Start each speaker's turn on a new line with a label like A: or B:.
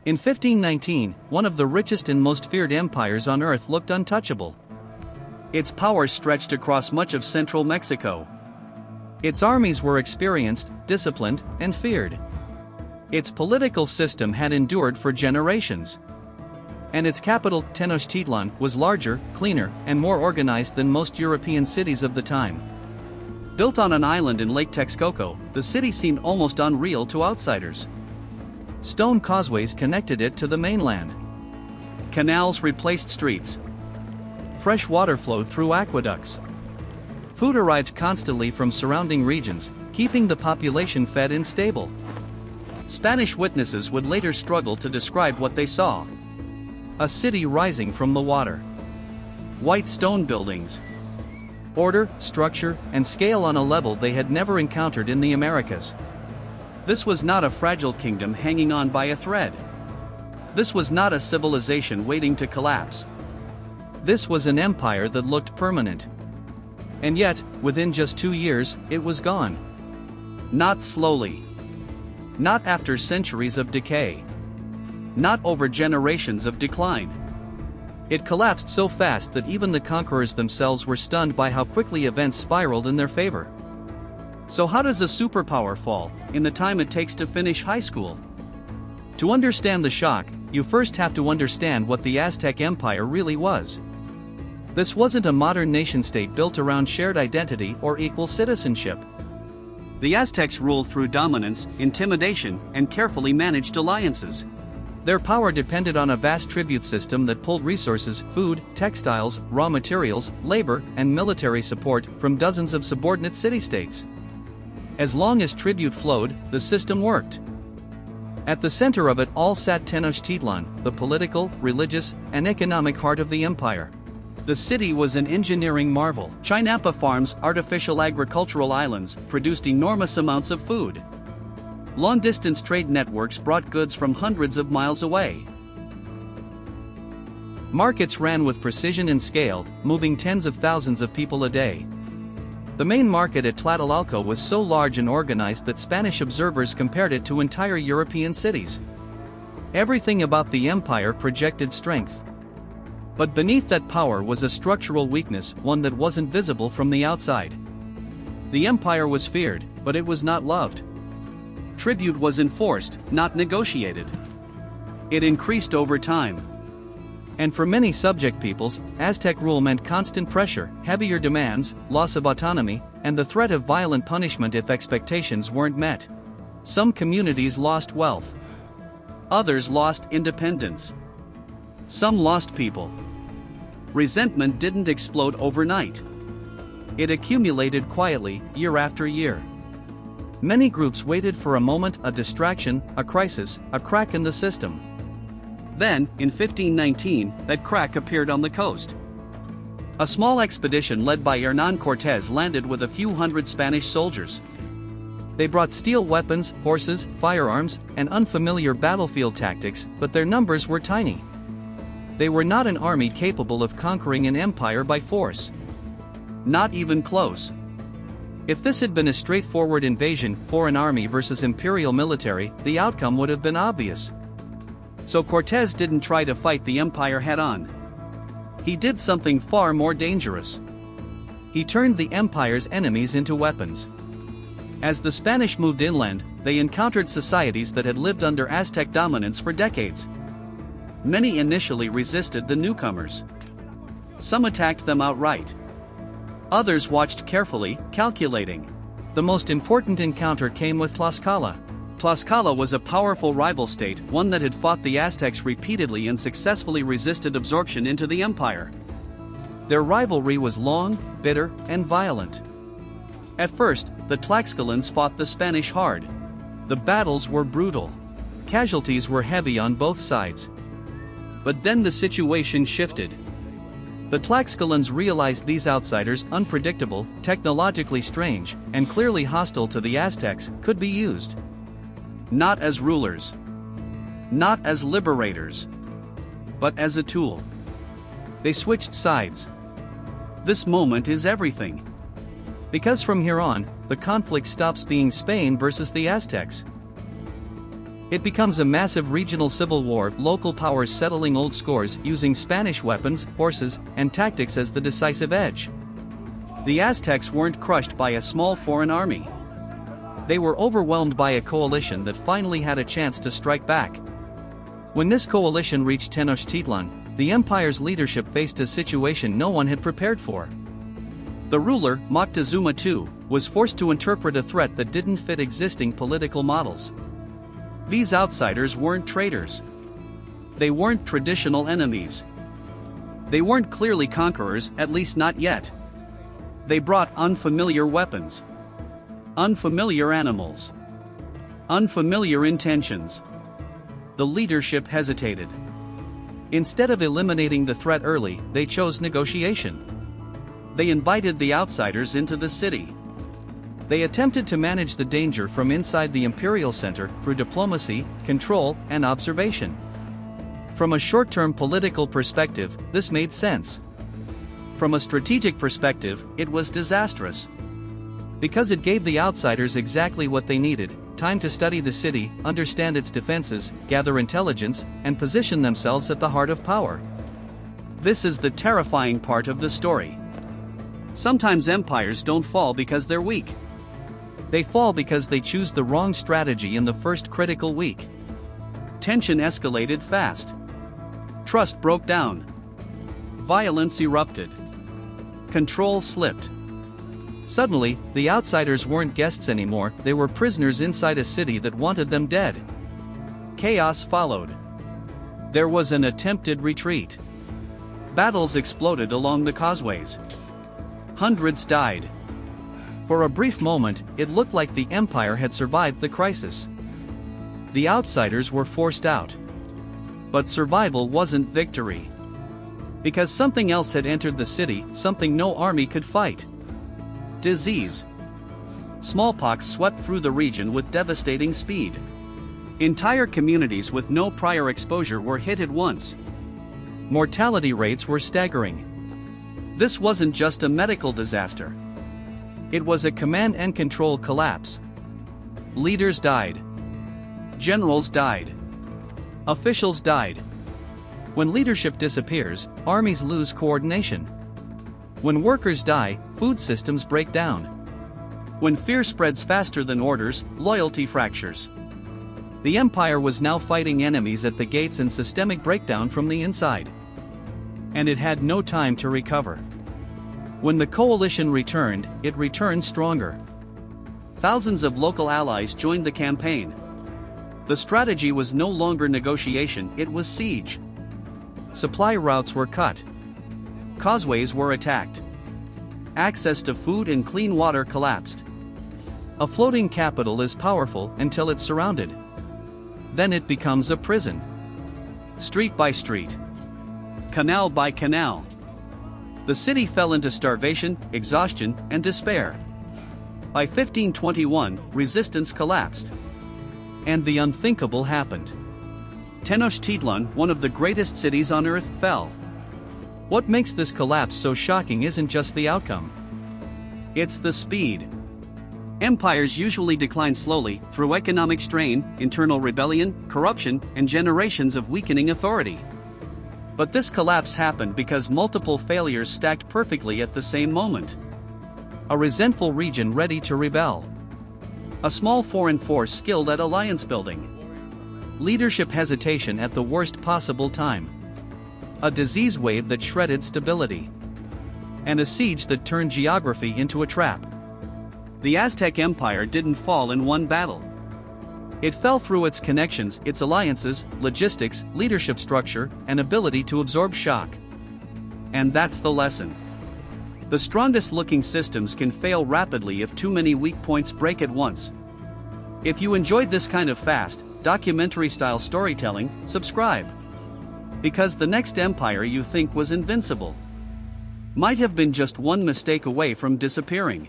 A: In 1519, one of the richest and most feared empires on earth looked untouchable. Its power stretched across much of central Mexico. Its armies were experienced, disciplined, and feared. Its political system had endured for generations. And its capital, Tenochtitlan, was larger, cleaner, and more organized than most European cities of the time. Built on an island in Lake Texcoco, the city seemed almost unreal to outsiders. Stone causeways connected it to the mainland. Canals replaced streets. Fresh water flowed through aqueducts. Food arrived constantly from surrounding regions, keeping the population fed and stable. Spanish witnesses would later struggle to describe what they saw. A city rising from the water. White stone buildings. Order, structure, and scale on a level they had never encountered in the Americas. This was not a fragile kingdom hanging on by a thread. This was not a civilization waiting to collapse. This was an empire that looked permanent. And yet, within just 2 years, it was gone. Not slowly. Not after centuries of decay. Not over generations of decline. It collapsed so fast that even the conquerors themselves were stunned by how quickly events spiraled in their favor. So how does a superpower fall, in the time it takes to finish high school? To understand the shock, you first have to understand what the Aztec Empire really was. This wasn't a modern nation-state built around shared identity or equal citizenship. The Aztecs ruled through dominance, intimidation, and carefully managed alliances. Their power depended on a vast tribute system that pulled resources, food, textiles, raw materials, labor, and military support from dozens of subordinate city-states. As long as tribute flowed, the system worked. At the center of it all sat Tenochtitlan, the political, religious, and economic heart of the empire. The city was an engineering marvel. Chinampa farms, artificial agricultural islands, produced enormous amounts of food. Long-distance trade networks brought goods from hundreds of miles away. Markets ran with precision and scale, moving tens of thousands of people a day. The main market at Tlatelolco was so large and organized that Spanish observers compared it to entire European cities. Everything about the empire projected strength. But beneath that power was a structural weakness, one that wasn't visible from the outside. The empire was feared, but it was not loved. Tribute was enforced, not negotiated. It increased over time. And for many subject peoples, Aztec rule meant constant pressure, heavier demands, loss of autonomy, and the threat of violent punishment if expectations weren't met. Some communities lost wealth. Others lost independence. Some lost people. Resentment didn't explode overnight. It accumulated quietly, year after year. Many groups waited for a moment, a distraction, a crisis, a crack in the system. Then, in 1519, that crack appeared on the coast. A small expedition led by Hernán Cortés landed with a few hundred Spanish soldiers. They brought steel weapons, horses, firearms, and unfamiliar battlefield tactics, but their numbers were tiny. They were not an army capable of conquering an empire by force. Not even close. If this had been a straightforward invasion, foreign army versus imperial military, the outcome would have been obvious. So Cortés didn't try to fight the empire head-on. He did something far more dangerous. He turned the empire's enemies into weapons. As the Spanish moved inland, they encountered societies that had lived under Aztec dominance for decades. Many initially resisted the newcomers. Some attacked them outright. Others watched carefully, calculating. The most important encounter came with Tlaxcala. Tlaxcala was a powerful rival state, one that had fought the Aztecs repeatedly and successfully resisted absorption into the empire. Their rivalry was long, bitter, and violent. At first, the Tlaxcalans fought the Spanish hard. The battles were brutal. Casualties were heavy on both sides. But then the situation shifted. The Tlaxcalans realized these outsiders, unpredictable, technologically strange, and clearly hostile to the Aztecs, could be used. Not as rulers. Not as liberators. But as a tool. They switched sides. This moment is everything. Because from here on, the conflict stops being Spain versus the Aztecs. It becomes a massive regional civil war, local powers settling old scores using Spanish weapons, horses, and tactics as the decisive edge. The Aztecs weren't crushed by a small foreign army. They were overwhelmed by a coalition that finally had a chance to strike back. When this coalition reached Tenochtitlan, the empire's leadership faced a situation no one had prepared for. The ruler, Moctezuma II, was forced to interpret a threat that didn't fit existing political models. These outsiders weren't traitors. They weren't traditional enemies. They weren't clearly conquerors, at least not yet. They brought unfamiliar weapons, unfamiliar animals, unfamiliar intentions. The leadership hesitated. Instead of eliminating the threat early, they chose negotiation. They invited the outsiders into the city. They attempted to manage the danger from inside the imperial center through diplomacy, control, and observation. From a short-term political perspective, this made sense. From a strategic perspective, it was disastrous. Because it gave the outsiders exactly what they needed: time to study the city, understand its defenses, gather intelligence, and position themselves at the heart of power. This is the terrifying part of the story. Sometimes empires don't fall because they're weak. They fall because they choose the wrong strategy in the first critical week. Tension escalated fast. Trust broke down. Violence erupted. Control slipped. Suddenly, the outsiders weren't guests anymore, they were prisoners inside a city that wanted them dead. Chaos followed. There was an attempted retreat. Battles exploded along the causeways. Hundreds died. For a brief moment, it looked like the empire had survived the crisis. The outsiders were forced out. But survival wasn't victory. Because something else had entered the city, something no army could fight. Disease. Smallpox swept through the region with devastating speed. Entire communities with no prior exposure were hit at once. Mortality rates were staggering. This wasn't just a medical disaster. It was a command and control collapse. Leaders died. Generals died. Officials died. When leadership disappears, armies lose coordination. When workers die, food systems break down. When fear spreads faster than orders, loyalty fractures. The empire was now fighting enemies at the gates and systemic breakdown from the inside. And it had no time to recover. When the coalition returned, it returned stronger. Thousands of local allies joined the campaign. The strategy was no longer negotiation, it was siege. Supply routes were cut. Causeways were attacked. Access to food and clean water collapsed. A floating capital is powerful until it's surrounded. Then it becomes a prison. Street by street. Canal by canal. The city fell into starvation, exhaustion, and despair. By 1521, resistance collapsed. And the unthinkable happened. Tenochtitlan, one of the greatest cities on Earth, fell. What makes this collapse so shocking isn't just the outcome. It's the speed. Empires usually decline slowly, through economic strain, internal rebellion, corruption, and generations of weakening authority. But this collapse happened because multiple failures stacked perfectly at the same moment. A resentful region ready to rebel. A small foreign force skilled at alliance building. Leadership hesitation at the worst possible time. A disease wave that shredded stability. And a siege that turned geography into a trap. The Aztec Empire didn't fall in one battle. It fell through its connections, its alliances, logistics, leadership structure, and ability to absorb shock. And that's the lesson. The strongest looking systems can fail rapidly if too many weak points break at once. If you enjoyed this kind of fast, documentary-style storytelling, subscribe. Because the next empire you think was invincible might have been just one mistake away from disappearing.